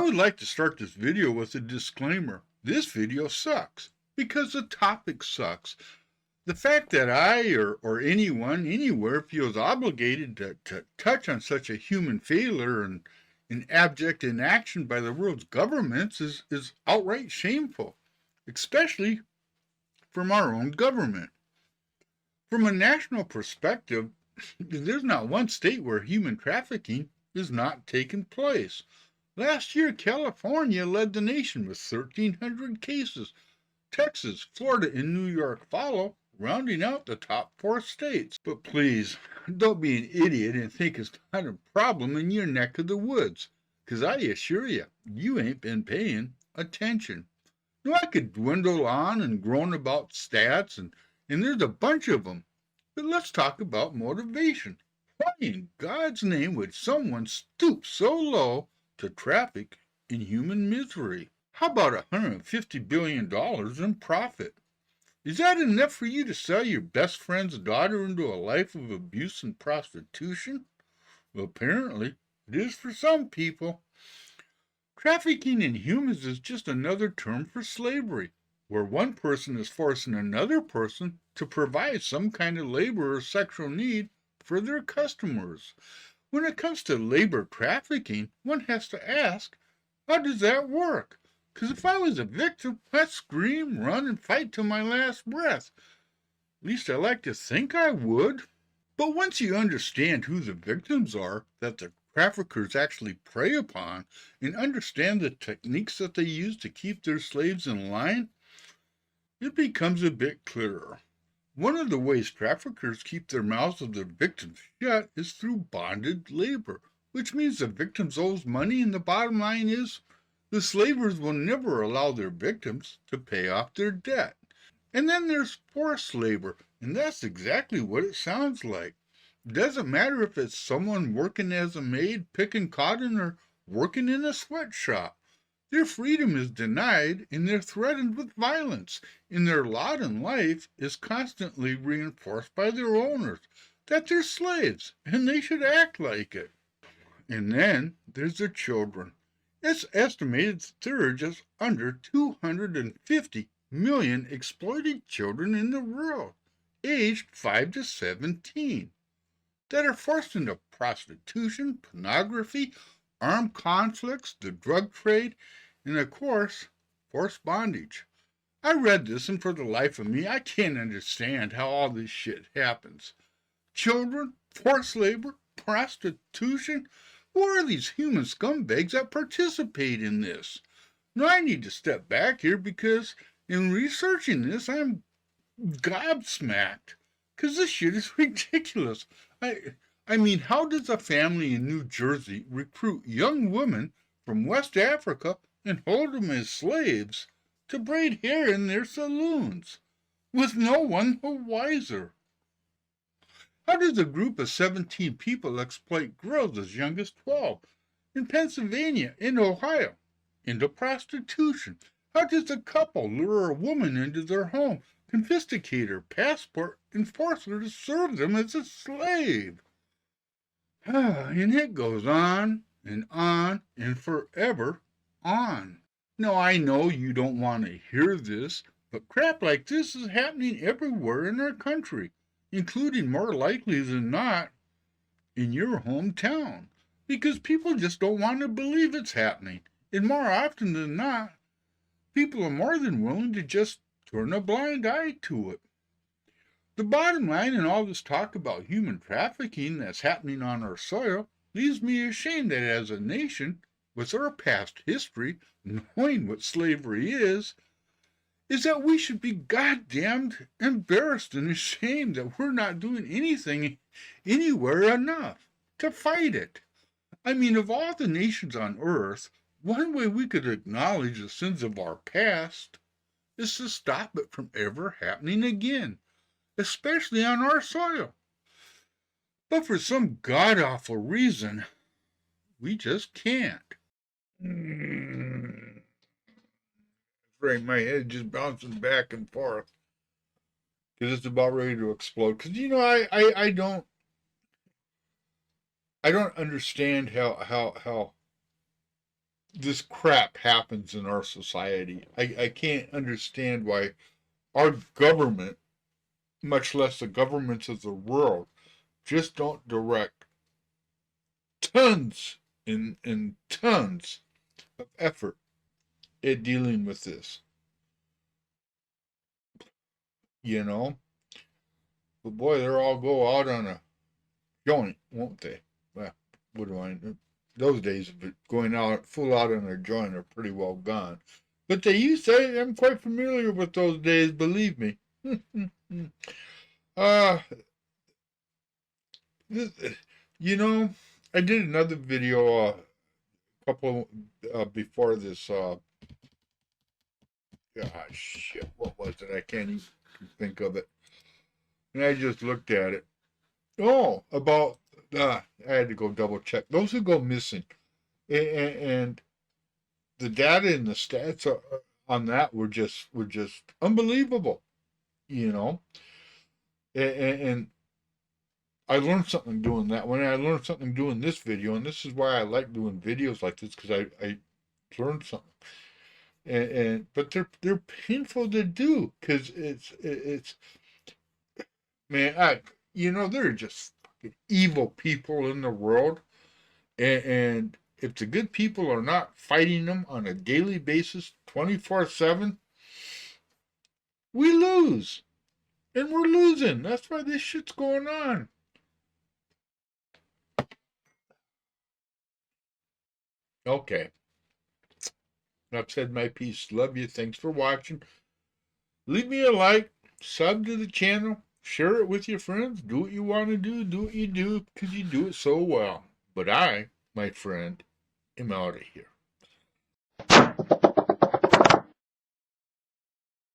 would like to start this video with a disclaimer. This video sucks because the topic sucks. The fact that I or anyone anywhere feels obligated to touch on such a human failure and an abject inaction by the world's governments is outright shameful, especially from our own government. From a national perspective, there's not one state where human trafficking is not taking place. Last year, California led the nation with 1,300 cases. Texas, Florida, and New York follow, rounding out the top 4 states. But please, don't be an idiot and think it's not a problem in your neck of the woods, because I assure you, you ain't been paying attention. Now, I could dwindle on and groan about stats, and there's a bunch of them. But let's talk about motivation. Why in God's name would someone stoop so low to traffic in human misery? How about $150 billion in profit? Is that enough for you to sell your best friend's daughter into a life of abuse and prostitution? Well, apparently, it is for some people. Trafficking in humans is just another term for slavery, where one person is forcing another person to provide some kind of labor or sexual need for their customers. When it comes to labor trafficking, one has to ask, how does that work? Because if I was a victim, I'd scream, run, and fight till my last breath. At least I like to think I would. But once you understand who the victims are that the traffickers actually prey upon, and understand the techniques that they use to keep their slaves in line, it becomes a bit clearer. One of the ways traffickers keep their mouths of their victims shut is through bonded labor, which means the victims owes money, and the bottom line is the slavers will never allow their victims to pay off their debt. And then there's forced labor, and that's exactly what it sounds like. It doesn't matter if it's someone working as a maid, picking cotton, or working in a sweatshop. Their freedom is denied, and they're threatened with violence, and their lot in life is constantly reinforced by their owners, that they're slaves, and they should act like it. And then there's their children. It's estimated that there are just under 250 million exploited children in the world, aged 5 to 17, that are forced into prostitution, pornography, armed conflicts, the drug trade, and of course, forced bondage. I read this, and for the life of me, I can't understand how all this shit happens. Children, forced labor, prostitution. Who are these human scumbags that participate in this? Now, I need to step back here because in researching this, I'm gobsmacked. Because this shit is ridiculous. I mean, how does a family in New Jersey recruit young women from West Africa and hold them as slaves to braid hair in their saloons, with no one the wiser? How does a group of 17 people exploit girls as young as 12 in Pennsylvania and Ohio into prostitution? How does a couple lure a woman into their home, confiscate her passport, and force her to serve them as a slave? And it goes on and forever on. Now, I know you don't want to hear this, but crap like this is happening everywhere in our country, including more likely than not in your hometown, because people just don't want to believe it's happening. And more often than not, people are more than willing to just turn a blind eye to it. The bottom line in all this talk about human trafficking that's happening on our soil leaves me ashamed that as a nation, with our past history, knowing what slavery is that we should be goddamned embarrassed and ashamed that we're not doing anything anywhere enough to fight it. I mean, of all the nations on earth, one way we could acknowledge the sins of our past is to stop it from ever happening again, especially on our soil. But for some god-awful reason, we just can't. Right, my head just bouncing back and forth because it's about ready to explode. Because I don't understand how this crap happens in our society. I can't understand why our government, much less the governments of the world, just don't direct tons and tons of effort at dealing with this. You know, but boy, they'll all go out on a joint, won't they? Well, what do I know? Those days of going out full out on a joint are pretty well gone. But they used to, I'm quite familiar with those days, believe me. uh, this, you know, I did another video a couple before this. Gosh, shit, what was it? I can't even think of it. And I just looked at it. Oh, about I had to go double check those who go missing, and the data and the stats on that were just unbelievable. You know, and I learned something doing that one. I learned something doing this video, and this is why I like doing videos like this, because I learned something. And but they're painful to do, because it's man, there are just fucking evil people in the world, and if the good people are not fighting them on a daily basis, 24/7, we lose, and we're losing. That's why this shit's going on. Okay, I've said my piece. Love you. Thanks for watching. Leave me a like, sub to the channel, share it with your friends. Do what you want to do what you do, because you do it so well. But I, my friend, am out of here.